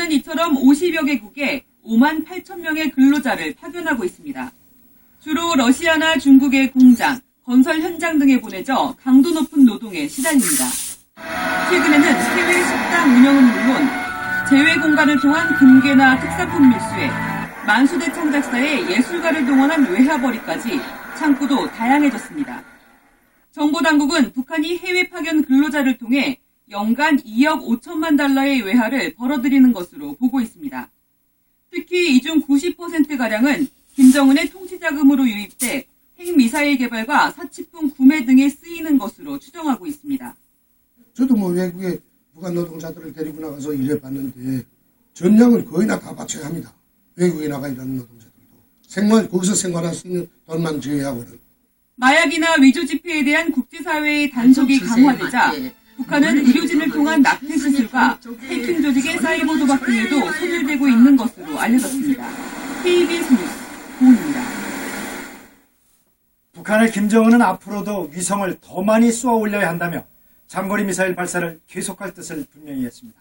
북한은 이처럼 50여 개국에 5만 8천 명의 근로자를 파견하고 있습니다. 주로 러시아나 중국의 공장, 건설 현장 등에 보내져 강도 높은 노동에 시달립니다. 최근에는 해외 식당 운영은 물론 제외 공간을 통한 금괴나 특산품 밀수에 만수대 창작사에 예술가를 동원한 외화벌이까지 창구도 다양해졌습니다. 정보당국은 북한이 해외 파견 근로자를 통해 연간 2억 5천만 달러의 외화를 벌어들이는 것으로 보고 있습니다. 특히 이 중 90%가량은 김정은의 통치자금으로 유입돼 핵미사일 개발과 사치품 구매 등에 쓰이는 것으로 추정하고 있습니다. 저도 외국에 북한 노동자들을 데리고 나가서 일해봤는데 전량을 거의 다 바쳐야 합니다. 외국에 나가 일하는 노동자들도. 거기서 생활할 수 있는 돈만 제외하고는. 마약이나 위조 지폐에 대한 국제사회의 단속이 강화되자 북한은 의료진을 통한 납태 시술과 해킹 조직의 사이버 도박 등에도 손을 대고 있는 것으로 알려졌습니다. KBS 뉴스 고은입니다. 북한의 김정은은 앞으로도 위성을 더 많이 쏘아 올려야 한다며 장거리 미사일 발사를 계속할 뜻을 분명히 했습니다.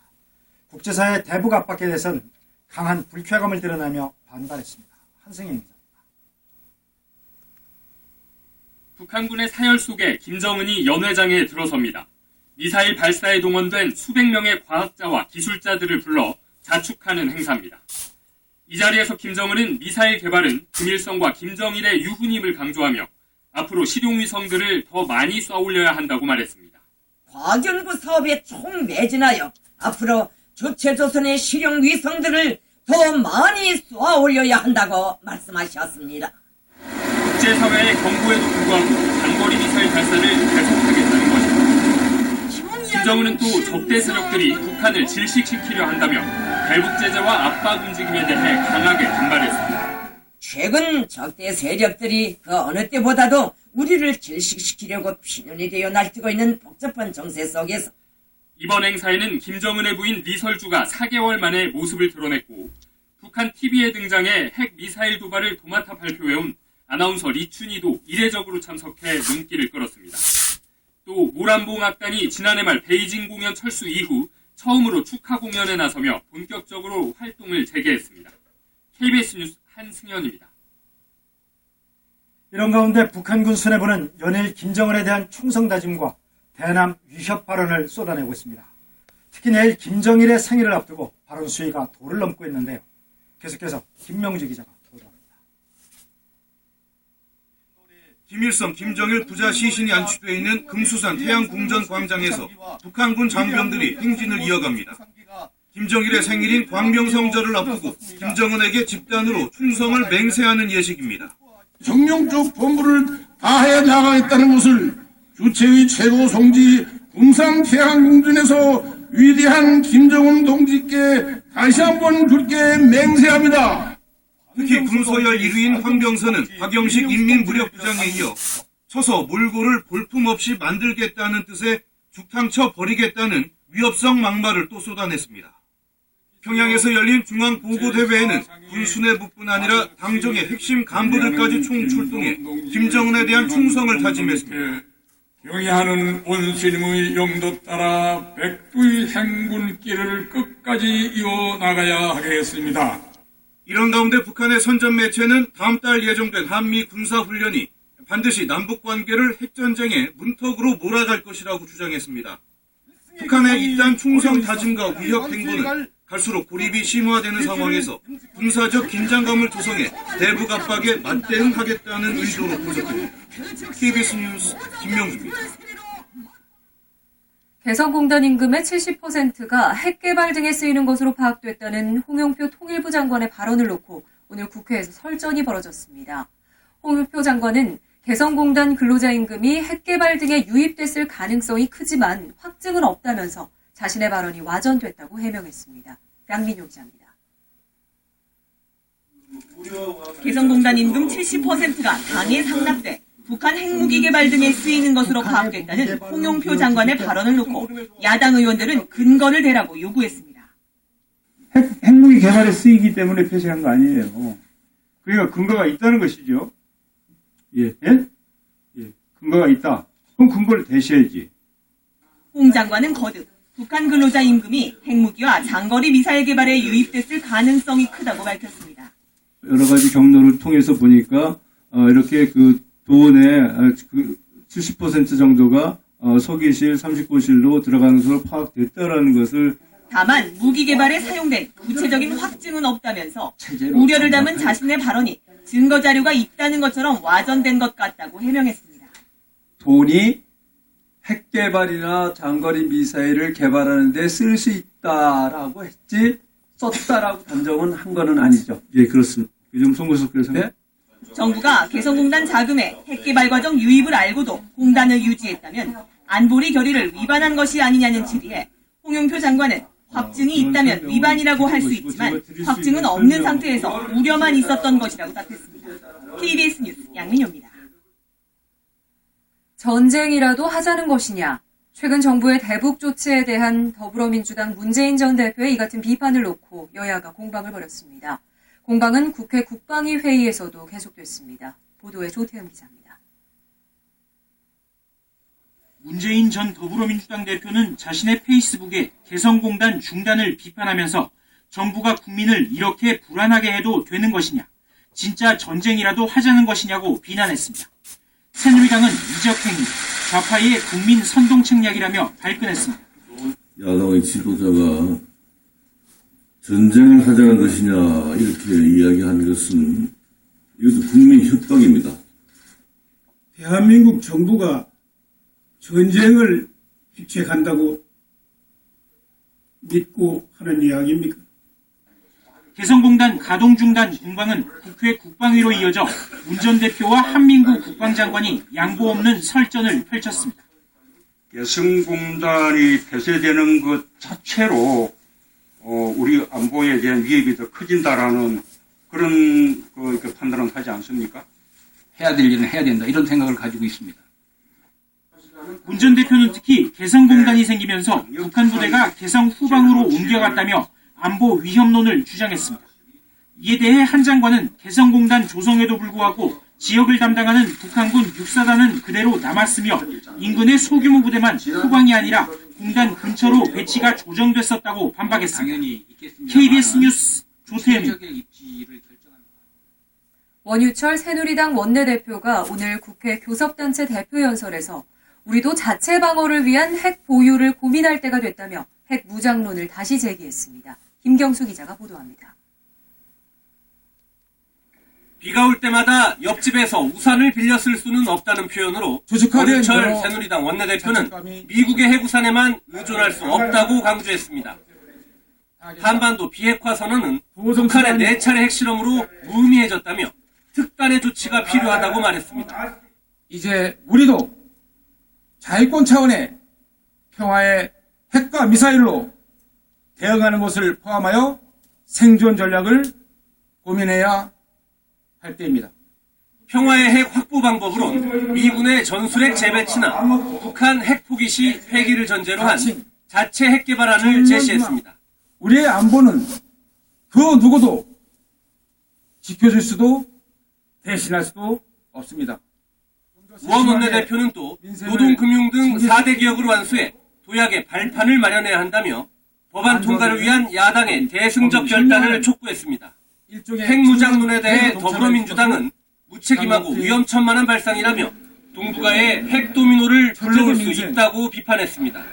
국제사회의 대북 압박에 대해서는 강한 불쾌감을 드러내며 반발했습니다. 한승현 기자입니다. 북한군의 사열 속에 김정은이 연회장에 들어섭니다. 미사일 발사에 동원된 수백 명의 과학자와 기술자들을 불러 자축하는 행사입니다. 이 자리에서 김정은은 미사일 개발은 김일성과 김정일의 유훈임을 강조하며 앞으로 실용위성들을 더 많이 쏘아 올려야 한다고 말했습니다. 과학연구 사업에 총매진하여 앞으로 주체조선의 실용위성들을 더 많이 쏘아 올려야 한다고 말씀하셨습니다. 국제사회의 경고에도 불구하고 장거리 미사일 발사를 계속하겠다는 것입니다. 김정은은 또 적대 세력들이 북한을 질식시키려 한다며 대북 제재와 압박 움직임에 대해 강하게 반발했습니다. 최근 적대 세력들이 그 어느 때보다도 우리를 질식시키려고 피눈이 되어 날뛰고 있는 복잡한 정세 속에서 이번 행사에는 김정은의 부인 리설주가 4개월 만에 모습을 드러냈고 북한 TV에 등장해 핵 미사일 도발을 도맡아 발표해온 아나운서 리춘희도 이례적으로 참석해 눈길을 끌었습니다. 또 모란봉 악단이 지난해 말 베이징 공연 철수 이후 처음으로 축하 공연에 나서며 본격적으로 활동을 재개했습니다. KBS 뉴스 한승현입니다. 이런 가운데 북한군 수뇌부는 연일 김정은에 대한 충성 다짐과 대남 위협 발언을 쏟아내고 있습니다. 특히 내일 김정일의 생일을 앞두고 발언 수위가 도를 넘고 있는데요. 계속해서 김명주 기자가 보도합니다. 김일성, 김정일 부자 시신이 안치되어 있는 금수산 태양궁전 광장에서 북한군 장병들이 행진을 이어갑니다. 김정일의 생일인 광명성절을 앞두고 김정은에게 집단으로 충성을 맹세하는 예식입니다. 정령적 본부를 다해 나가겠다는 것을 주체의 최고 성지 금산 태양궁전에서 위대한 김정은 동지께 다시 한번 굳게 맹세합니다. 특히 군소열 1위인 황병선은 박영식 인민무력부장에 이어 쳐서 몰골을 볼품없이 만들겠다는 뜻의 죽탕쳐 버리겠다는 위협성 막말을 또 쏟아냈습니다. 평양에서 열린 중앙보고대회에는 군 수뇌부뿐 아니라 당정의 핵심 간부들까지 총출동해 김정은에 대한 충성을 다짐했습니다. 경의하는 원수님의 영도 따라 백두의 행군길을 끝까지 이어나가야 하겠습니다. 이런 가운데 북한의 선전 매체는 다음 달 예정된 한미 군사훈련이 반드시 남북관계를 핵전쟁의 문턱으로 몰아갈 것이라고 주장했습니다. 북한의 이딴 충성 다짐과 위협 행보는 갈수록 고립이 심화되는 상황에서 군사적 긴장감을 조성해 대북 압박에 맞대응하겠다는 의도로 분석됩니다. KBS 뉴스 김명주입니다. 개성공단 임금의 70%가 핵개발 등에 쓰이는 것으로 파악됐다는 홍영표 통일부 장관의 발언을 놓고 오늘 국회에서 설전이 벌어졌습니다. 홍영표 장관은 개성공단 근로자 임금이 핵개발 등에 유입됐을 가능성이 크지만 확증은 없다면서 자신의 발언이 와전됐다고 해명했습니다. 양민호 기자입니다. 개성공단 임금 70%가 당에 상납돼 북한 핵무기 개발 등에 쓰이는 것으로 파악됐다는 홍영표 장관의 발언을 놓고 야당 의원들은 근거를 대라고 요구했습니다. 핵무기 개발에 쓰이기 때문에 폐쇄한 거 아니에요. 그러니까 근거가 있다는 것이죠. 예? 근거가 있다. 그럼 근거를 대셔야지. 홍 장관은 거듭 북한 근로자 임금이 핵무기와 장거리 미사일 개발에 유입됐을 가능성이 크다고 밝혔습니다. 여러 가지 경로를 통해서 보니까 이렇게 그 돈의 70% 정도가 서기실, 39실로 들어가는 것으로 파악됐다라는 것을 다만 무기 개발에 사용된 구체적인 확증은 없다면서 우려를 담은 자신의 발언이 증거 자료가 있다는 것처럼 와전된 것 같다고 해명했습니다. 돈이 핵 개발이나 장거리 미사일을 개발하는 데 쓸 수 있다라고 했지 썼다라고 단정은 한 거는 아니죠. 예, 그렇습니다. 좀 송구석 교수님. 네? 정부가 개성공단 자금에 핵개발 과정 유입을 알고도 공단을 유지했다면 안보리 결의를 위반한 것이 아니냐는 질의에 홍영표 장관은 확증이 있다면 위반이라고 할 수 있지만 확증은 없는 상태에서 우려만 있었던 것이라고 답했습니다. KBS 뉴스 양민호입니다. 전쟁이라도 하자는 것이냐. 최근 정부의 대북 조치에 대한 더불어민주당 문재인 전 대표의 이 같은 비판을 놓고 여야가 공방을 벌였습니다. 공방은 국회 국방위 회의에서도 계속됐습니다. 보도에 조태현 기자입니다. 문재인 전 더불어민주당 대표는 자신의 페이스북에 개성공단 중단을 비판하면서 정부가 국민을 이렇게 불안하게 해도 되는 것이냐, 진짜 전쟁이라도 하자는 것이냐고 비난했습니다. 새누리당은 이적행위, 좌파의 국민 선동 책략이라며 발끈했습니다. 야당의 지도자가 전쟁을 하자는 것이냐 이렇게 이야기하는 것은 이것도 국민 협박입니다. 대한민국 정부가 전쟁을 획책한다고 믿고 하는 이야기입니까? 개성공단 가동 중단 공방은 국회 국방위로 이어져 문 전 대표와 한민구 국방장관이 양보 없는 설전을 펼쳤습니다. 개성공단이 폐쇄되는 것 자체로 우리 안보에 대한 위협이 더 커진다라는 그런 판단은 하지 않습니까? 해야 될 일은 해야 된다, 이런 생각을 가지고 있습니다. 문 전 대표는 특히 개성공단이 생기면서 북한 부대가 개성 후방으로 옮겨갔다며 안보 위협론을 주장했습니다. 이에 대해 한 장관은 개성공단 조성에도 불구하고 지역을 담당하는 북한군 육사단은 그대로 남았으며 인근의 소규모 부대만 후방이 아니라 공단 근처로 배치가 조정됐었다고 반박했습니다. KBS 뉴스 조태현입니다. 원유철 새누리당 원내대표가 오늘 국회 교섭단체 대표연설에서 우리도 자체 방어를 위한 핵 보유를 고민할 때가 됐다며 핵 무장론을 다시 제기했습니다. 김경수 기자가 보도합니다. 비가 올 때마다 옆집에서 우산을 빌려 쓸 수는 없다는 표현으로 원유철 새누리당 원내대표는 미국의 핵우산에만 의존할 수 없다고 강조했습니다. 한반도 비핵화 선언은 북한의 4차례 핵실험으로 무의미해졌다며 특단의 조치가 필요하다고 말했습니다. 이제 우리도 자위권 차원의 평화의 핵과 미사일로 대응하는 것을 포함하여 생존 전략을 고민해야 할 때입니다. 평화의 핵 확보 방법으론 미군의 전술핵 재배치나 북한 핵 포기 시 폐기를 전제로 한 자체 핵 개발안을 제시했습니다. 우리의 안보는 그 누구도 지켜줄 수도 대신할 수도 없습니다. 우원 원내대표는 또 노동, 금융 등 4대 개혁을 완수해 도약의 발판을 마련해야 한다며 법안 통과를 위한 야당의 대승적 결단을 촉구했습니다. 핵무장론에 대해 더불어민주당은 무책임하고 위험천만한 발상이라며 동북아의 핵도미노를 불러올 수 있다고 비판했습니다.